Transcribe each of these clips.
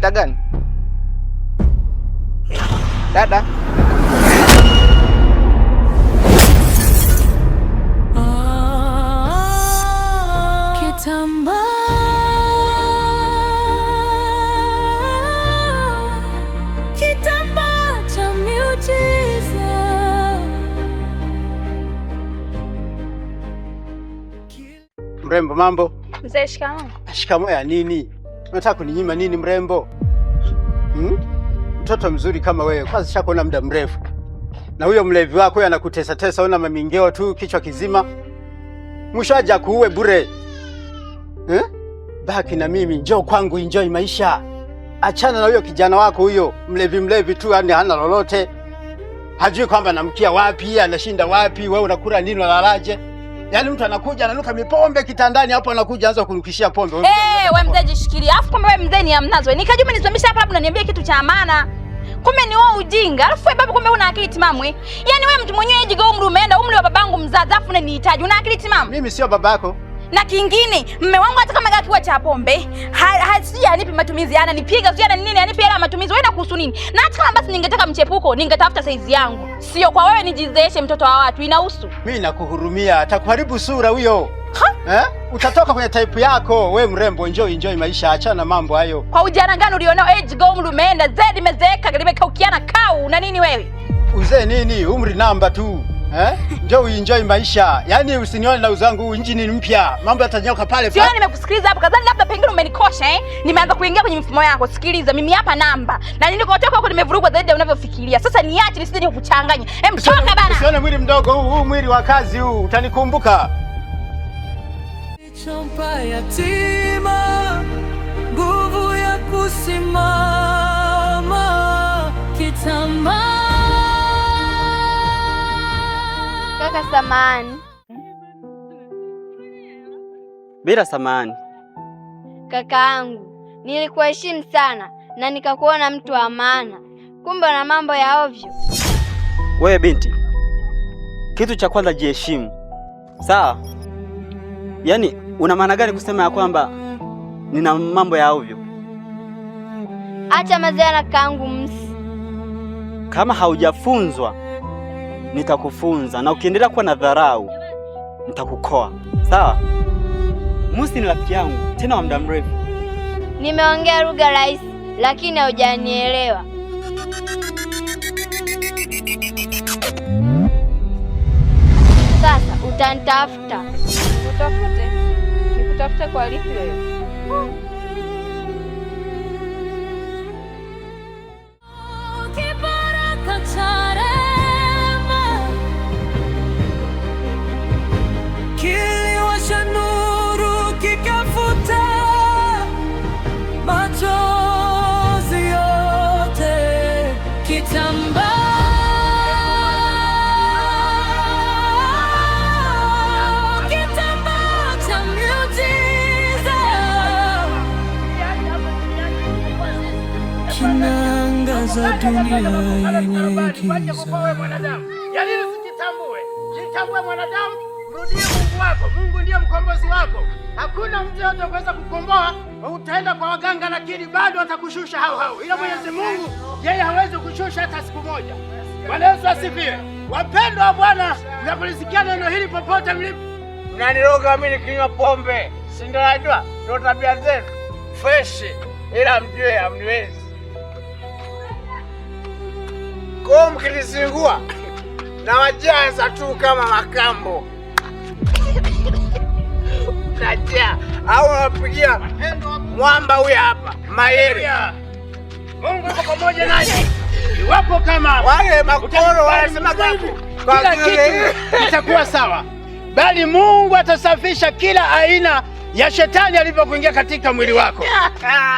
shida gani? Dada. Kitamba cha miujiza. Mrembo, mambo? Mzee, shikamoo. Shikamoo ya nini? Unataka kuninyima nini mrembo? Mtoto mzuri kama wewe, kwanza shakuona muda mrefu. Na huyo mlevi wako huyo anakutesa tesa, una mamingeo tu kichwa kizima. Mwisho aje kuue bure. Baki na mimi, njoo kwangu enjoy maisha. Achana na huyo kijana wako huyo, mlevi tu, yani hana lolote. Hajui kwamba anamkia wapi, anashinda wapi, wewe unakula nini unalalaje? Yaani mtu anakuja ananuka mipombe kitandani hapo, anakuja anza kunukishia pombe. Wewe mzee jishikilia. Alafu kama wewe mzee ni amnazo. Nikajua nisimamisha hapa unaniambia kitu cha maana. Kumbe ni wewe ujinga. Alafu wewe baba kumbe una akili timamu eh? Yaani wewe mtu mwenyewe jiga umri umeenda, umri wa babangu mzazi, alafu unanihitaji. Una akili timamu? Mimi sio babako. Na kingine, mume wangu hata kama gakiwa cha pombe, sija anipi matumizi, ananipiga sio ana nini, anipi hela matumizi. Wewe kuhusu nini? Na hata kama basi ningetaka mchepuko, ningetafuta saizi yangu. Sio kwa wewe nijizeeshe mtoto wa watu, inahusu. Mimi nakuhurumia, atakuharibu sura huyo. Utatoka kwenye type yako. Wewe mrembo, enjoy maisha, achana na mambo hayo. Kwa ujana gani ulionao? Age go umri umeenda, zedi mezeeka, limekaukiana kau na nini wewe? Uzee nini? Umri namba tu. Njoo enjoy maisha. Yaani usinione na uzangu injini mpya. Mambo yatanyoka pale. Sio nimekusikiliza hapo kadhani labda pengine umenikosha Nimeanza kuingia kwenye mifumo yako. Sikiliza mimi hapa namba. Na nilikotoka huko nimevurugwa zaidi ya unavyofikiria. Sasa niache nisije nikuchanganye. Mtoka bana. Usione mwili mdogo huu mwili wa kazi huu. Utanikumbuka. Chompa yatima, nguvu ya kusimama. Kitamba kaka, samahani. Bila samahani. Kakaangu, nilikuheshimu sana na nikakuona mtu wa maana. Kumbe na mambo ya ovyo. Wewe binti, kitu cha kwanza jiheshimu. Sawa? Yaani una maana gani kusema ya kwamba nina mambo ya ovyo? Acha mazee na kakaangu msi. Kama haujafunzwa nitakufunza, na ukiendelea kuwa na dharau nitakukoa. Sawa? Musi ni rafiki yangu tena wa muda mrefu. Nimeongea lugha rahisi lakini haujanielewa. Sasa utanitafuta. Utafute. Nikutafute kwa lipi wewe? kiliwasha nuru kikafuta machozi yote. Kitamba cha miujiza kinaangaza dunia yenye giza. Yaani usijitambue. Jitambue mwanadamu, mrudie Mungu wako. Mungu ndiye mkombozi wako. Hakuna mtu yote kuweza kukomboa. Utaenda kwa waganga lakini bado atakushusha hao. Ila Mwenyezi Mungu yeye hawezi kushusha hata siku moja. Bwana Yesu asifiwe. Wapendwa wa Bwana, mnapolisikia neno hili popote mlipo. Mnaniroga mimi nikinywa pombe. Si ndio najua? Ndio tabia zenu. Fresh. Ila mjue hamniwezi. Kwa mkinisingua na wajaza tu kama makambo. Najia au unapigia mwamba huyu hapa Mayeri. Mungu yuko pamoja nanyi. Iwapo kama wale makoro wanasema gapi, kila kitu kitakuwa sawa. Bali Mungu atasafisha kila aina ya shetani alipokuingia katika mwili wako.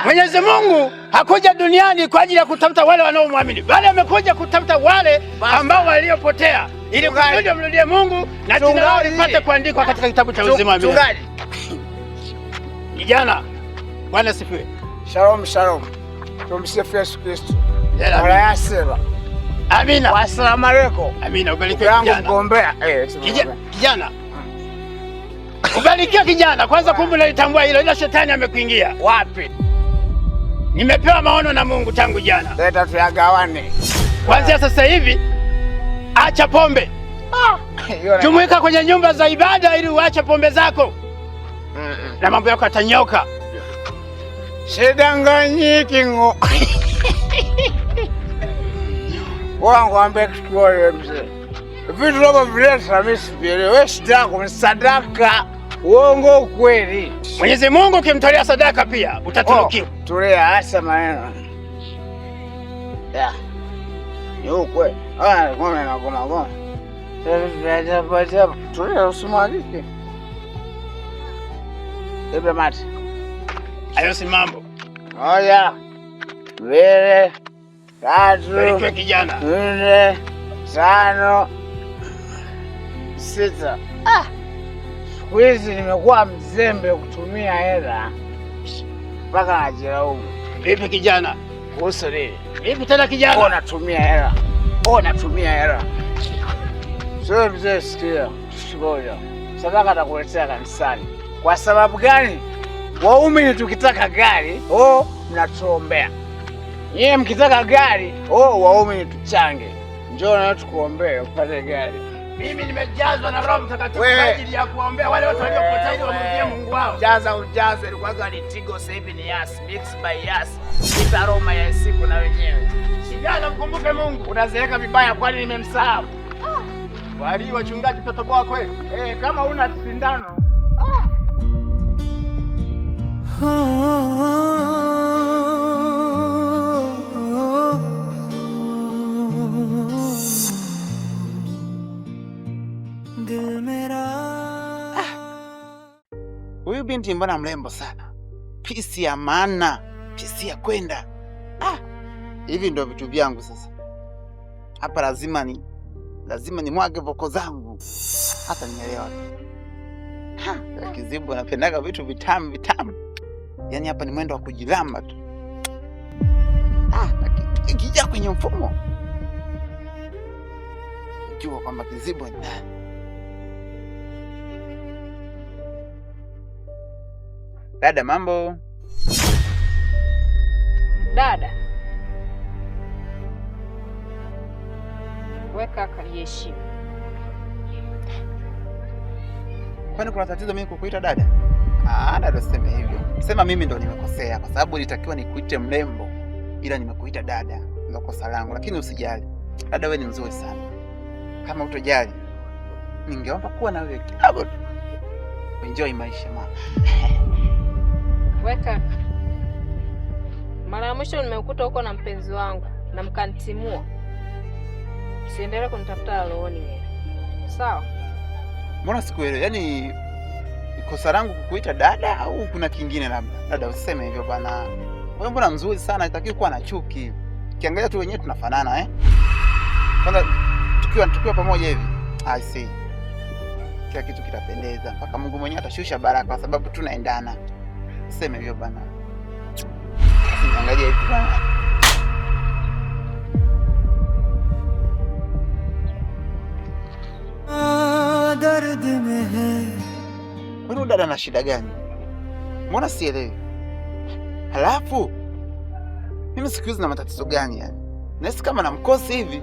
Mwenyezi Mungu hakuja duniani kwa ajili ya kutafuta wale wanaomwamini, bali amekuja kutafuta wale ambao waliopotea, ili kusudi mrudie Mungu na jina lao lipate kuandikwa katika kitabu cha uzima wa milele. Kijana, Bwana sifiwe. Shalom, shalom. Tumsifu Yesu Kristo. Bwana yasema. Amina. Asalamu alaykum. Amina. Ubarikiwe kijana. Kugombea. Kijana. Ubarikiwe kijana. Kwanza kumbe nalitambua hilo, ila shetani amekuingia. Wapi? Nimepewa maono na Mungu tangu jana. Leta tuyagawane. Kuanzia sasa hivi acha pombe. Jumuika kwenye nyumba za ibada ili uache pombe zako. Na mambo yako yatanyoka. Sidanganyiki ngo. Wangu ambe kituoe mzee. Vitu robo vileta mimi sivielewi. Shida yako ni sadaka. Uongo kweli. Mwenyezi Mungu ukimtolea sadaka pia utatunukiwa. Tulea hasa maneno. Ya. Ni ukweli. Ngome na goma. Tulea usimwagike. Ebe mati. Hayo si mambo. Moja. Mbili. Tatu. Barikiwe kijana. 4, 5, 6. Siku hizi nimekuwa mzembe kutumia hela mpaka najilaumu. Vipi kijana? Kuhusu nini? Vipi tena kijana? Natumia hela. Natumia hela. Sio mzee, sikia. Ngoja. Sadaka atakuletea kanisani. Kwa sababu gani? Waumini tukitaka gari, mnatuombea. Nyie mkitaka gari, waumini tuchange. Njoo na tukuombee upate gari. Mimi nimejazwa na Roho Mtakatifu kwa ajili ya kuombea wale watu waliopotea ili wamrudie Mungu wao. Jaza ujaze, kwanza ni Tigo, sasa hivi ni Yas, Mix by Yas. Kita Roma ya siku na wenyewe. Kijana mkumbuke Mungu. Unazeeka vibaya kwani nimemsahau? Wali wachungaji tutatoboa kweli? Kama una sindano. Huyu binti mbona mrembo sana? Pisi ya maana, pisi ya kwenda. Hivi ndio vitu vyangu sasa. Hapa lazima ni mwage voko zangu. Hata nielewa. Kizibu anapendaga vitu vitamu. Yaani hapa ni mwendo wa kujilamba tu. Ikija kwenye mfumo. Jua kwamba Kizibu ni dada, mambo. Dada. Weka kaliheshima. Kwani kuna tatizo mimi kukuita dada? Dada sema hivyo. Sema mimi ndo nimekosea kwa sababu nilitakiwa nikuite mrembo ila nimekuita dada. Ndio kosa langu, lakini usijali. Dada wewe ni nzuri sana. Kama utojali, ningeomba kuwa na wewe kidogo tu. Enjoy maisha mama. Weka. Mara ya mwisho nimekuta huko na mpenzi wangu na mkantimua. Usiendelee kunitafuta rohoni wewe. Sawa? Mbona sikuelewi? Yaani kosa langu kukuita dada au kuna kingine labda? Dada usiseme hivyo bana. Wewe mbona mzuri sana, hataki kuwa na chuki. Kiangalia tu wenyewe tunafanana Kwanza tukiwa pamoja hivi. I see. Kila kitu kitapendeza. Mpaka Mungu mwenyewe atashusha baraka kwa sababu tunaendana. Usiseme hivyo bana. Angalia hivi bana. Wewe dada na shida gani? Mbona sielewi? Halafu mimi siku hizi na matatizo gani yani? Nahisi kama namkosi hivi.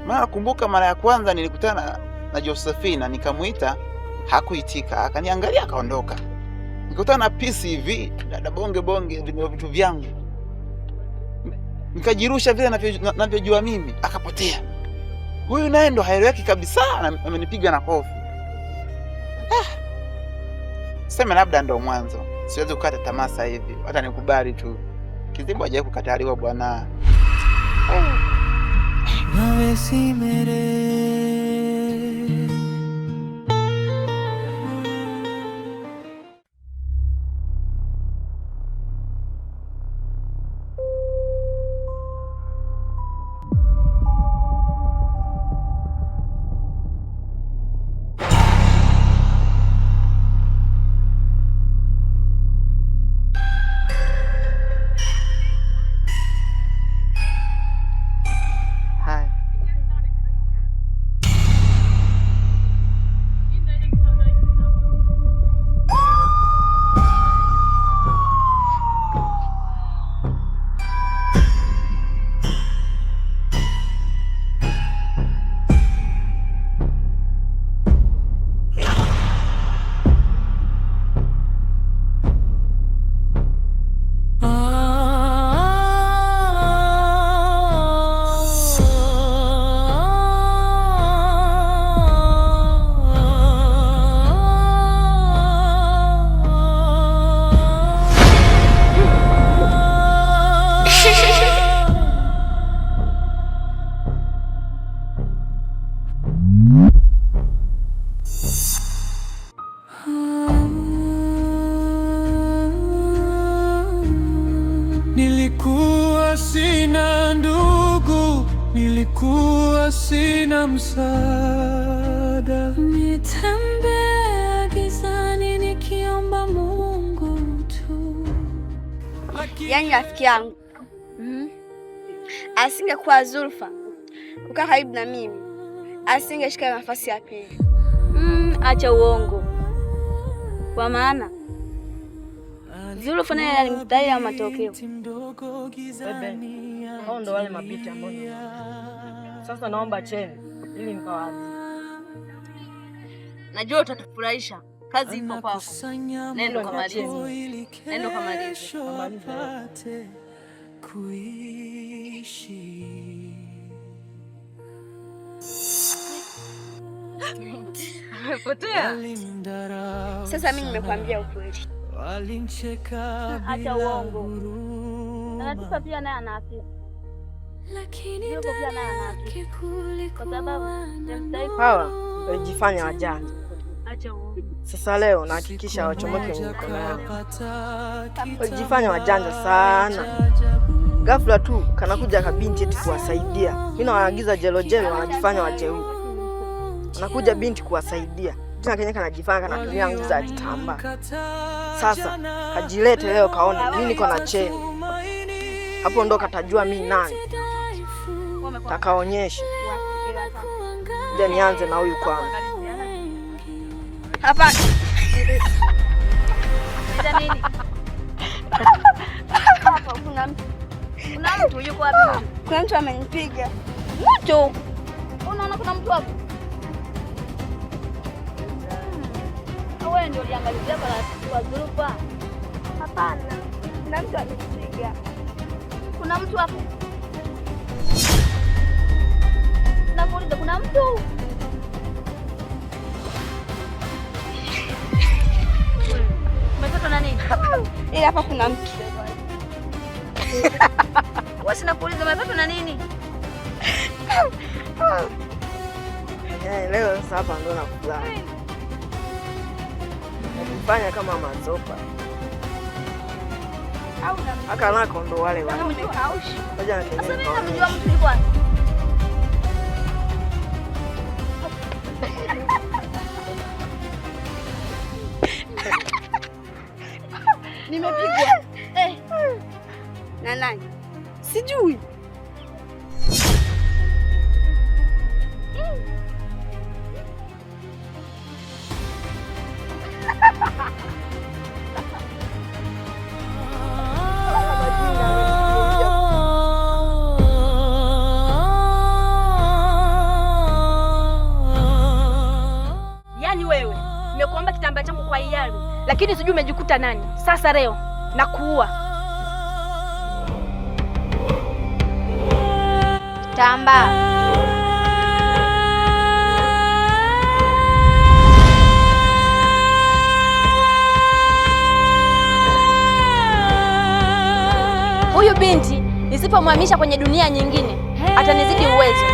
Maana nakumbuka mara ya kwanza nilikutana na Josephina nikamuita, hakuitika, akaniangalia akaondoka. Nikutana na pisi hivi, dada bonge vitu vyangu. Nikajirusha vile navyojua mimi, akapotea. Huyu naye ndo haeleweki kabisa, amenipiga na kofi. Sema labda ndo mwanzo. Siwezi kukata tamaa hivi. Hata nikubali tu. Kizibu hajawahi kukataliwa bwana. Nawe si mere. nilikuwa sina msaada, nitembea gizani nikiomba Mungu tu. Yaani rafiki yangu, asingekuwa Zulfa kukaa karibu na mimi, asingeshika nafasi ya pili. Acha uongo, kwa maana Zulfa naye alimtahia matokeo. Hao ndo wale mabiti ambao sasa naomba cheni ili nikawazi. Najua utatufurahisha. Kazi ipo kwako. Nenda kamalize. Nenda kamalize. Potea. Sasa mimi nimekwambia ukweli. Acha uongo. Anatupa pia naye ana akili. Lakini yuko pia naye ana akili. Kwa sababu hawa walijifanya wajanja. acha uongo. Sasa leo nahakikisha wachomoke kwenye mikono yao. Walijifanya wajanja sana. Ghafla tu kanakuja kabinti eti kuwasaidia. Mimi nawaagiza jelojelo wanajifanya wajeuri. Anakuja binti kuwasaidia. Tena Kenya kanajifanya kanatumia nguvu za kitambaa. Sasa kajilete leo kaone mimi niko na cheni. Hapo ndo katajua mimi nani. Takaonyesha. Je, nianze na huyu kwanza. Hapa. Ndio nini? Hapa kuna mtu yuko wapi? Kuna mtu amenipiga. Mtu. Unaona kuna mtu hapo? Wewe ndio uliangalizia kwa Zulfa? Hapana. Kuna mtu amenipiga. Kuna mtu hapo? Nakuuliza kuna mtu? Umetoka na nini? Ile hapa kuna mtu. Wewe nakuuliza umetoka na nini? Leo sasa hapa ndo nakufurahi. Fanya kama mazopa. Aka nako ndo wale wale. Ngoja na sasa mimi namjua mtu yuko wapi? Nimepigwa. Na nani? Sijui. Yaani wewe, nimekuomba kitambaa changu kwa hiari, lakini sijui umejikuta nani. Sasa leo nakuua. Kitambaa. Huyu binti nisipomhamisha kwenye dunia nyingine atanizidi uwezo.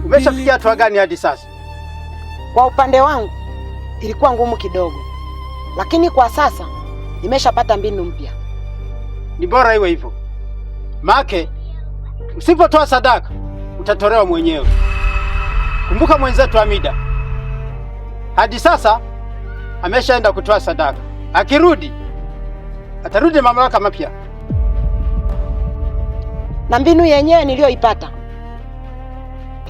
Umeshafikia hatua gani hadi sasa? Kwa upande wangu ilikuwa ngumu kidogo, lakini kwa sasa nimeshapata mbinu mpya. Ni bora iwe hivyo. Make usipotoa sadaka utatolewa mwenyewe. Kumbuka mwenzetu Hamida hadi sasa ameshaenda kutoa sadaka. Akirudi atarudi mamlaka mapya. Na mbinu yenyewe niliyoipata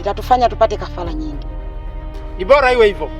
itatufanya tupate kafara nyingi. Ni bora iwe hivyo.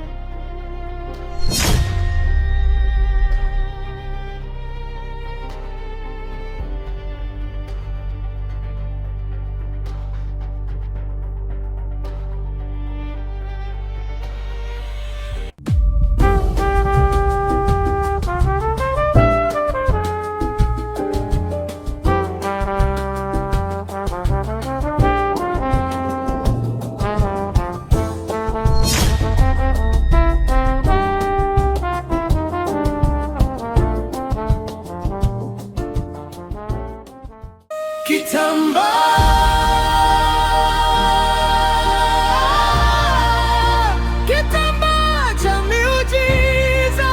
Kitambaa cha miujiza.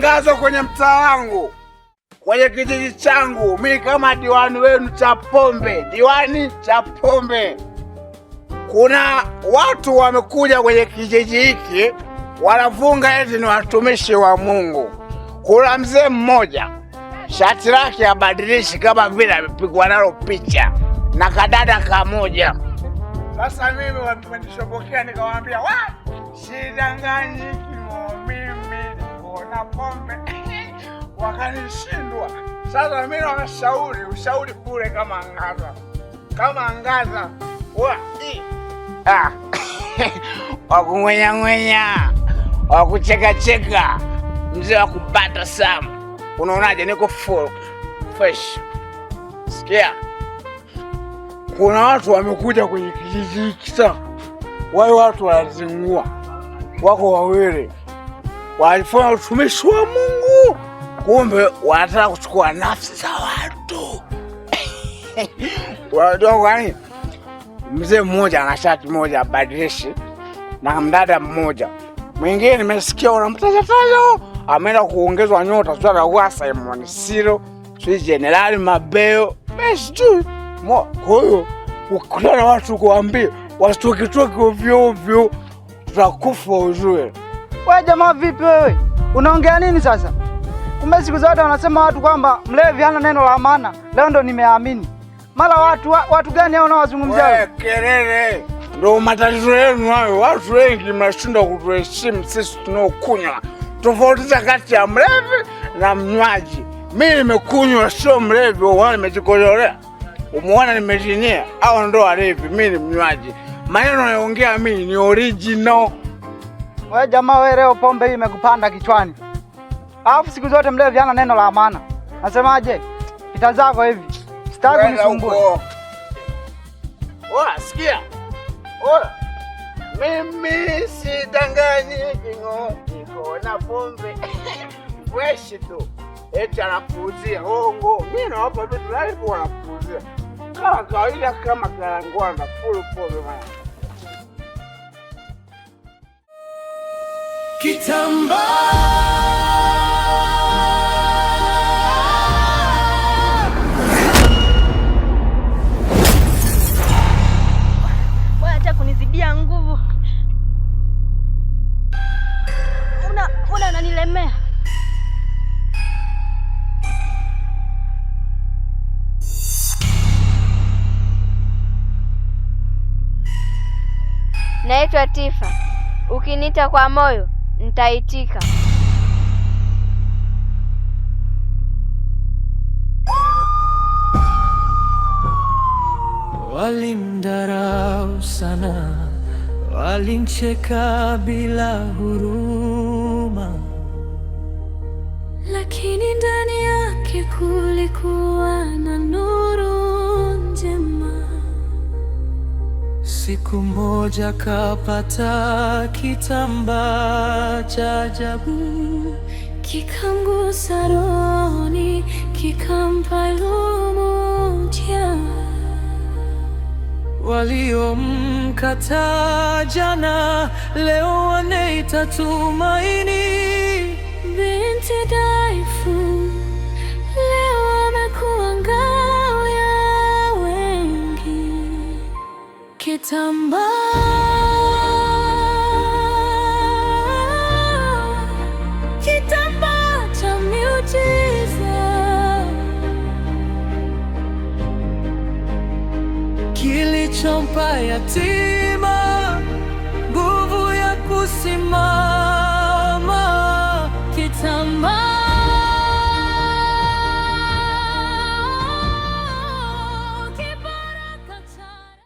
tangazo kwenye mtaa wangu, kwenye kijiji changu, mimi kama diwani wenu Chapombe, diwani Chapombe. Kuna watu wamekuja kwenye kijiji hiki wanafunga eti ni watumishi wa Mungu. Kuna mzee mmoja shati lake abadilishi kama vile amepigwa nalo picha na kadada kamoja. Sasa mimi wamenishopokea nikawaambia, sidanganyi mimi niko pombe. Wakanishindwa. Sasa mimi nawashauri, ushauri bure kama angaza. Kama angaza. Wakungwenya, wakucheka, mzee wa kupata Sam. Unaonaje niko full fresh? Sikia. Kuna watu wamekuja kwenye kijiji hiki sasa. Wao watu wanazingua. Wako wawili. Walifanya utumishi wa Mungu. Kumbe wanataka kuchukua nafsi za watu. Unajua gani? Mzee mmoja ana shati moja badilishi na mdada mmoja. Mwingine nimesikia unamtaja ameenda kuongezwa nyota sasa kwa Simon Siro, sio General Mabeo. Best kwa hiyo ukutana watu kuambia wasitoke ovyo tutakufa ujue. Wewe jamaa vipi wewe? Unaongea nini sasa? Kumbe siku zote wanasema watu kwamba mlevi hana neno la maana. Leo ndo nimeamini. Mara watu gani hao unawazungumzia wewe? Kelele. Ndio matatizo yenu hayo. Watu wengi mnashindwa kutuheshimu sisi tunaokunywa. Tofautisha kati ya mlevi na mnywaji. Mimi nimekunywa sio mlevi, wao nimejikojolea. Umeona nimejinia au ndo walevi, mimi ni mnywaji. Maneno naongea mimi ni original. Wewe jamaa wewe leo pombe hii imekupanda kichwani. Alafu siku zote mlevi hana neno la maana. Nasemaje? Pita zako hivi. Sitaki nisumbue. Sikia. Mimi sidanganyi niko na pombe. Fresh tu. Eti anapuuzia hongo. Mimi nawapa vitu live wanapuuzia. Kama kawaida kama karangwana full pombe bwana. Kitamba acha kunizidia nguvu. Unanilemea. Naitwa Tifa. Ukiniita kwa moyo, nitaitika. Walimdharau sana, walimcheka bila huruma, lakini ndani yake kulikuwa na nuru njema. Siku moja kapata kitambaa cha ajabu, kikamgusa rohoni, kikampa umoja. Waliomkataa jana leo wanaita tumaini. Binti dhaifu leo amekuwa ngao ya wengi. Kitambaa cha miujiza kilichompa yatima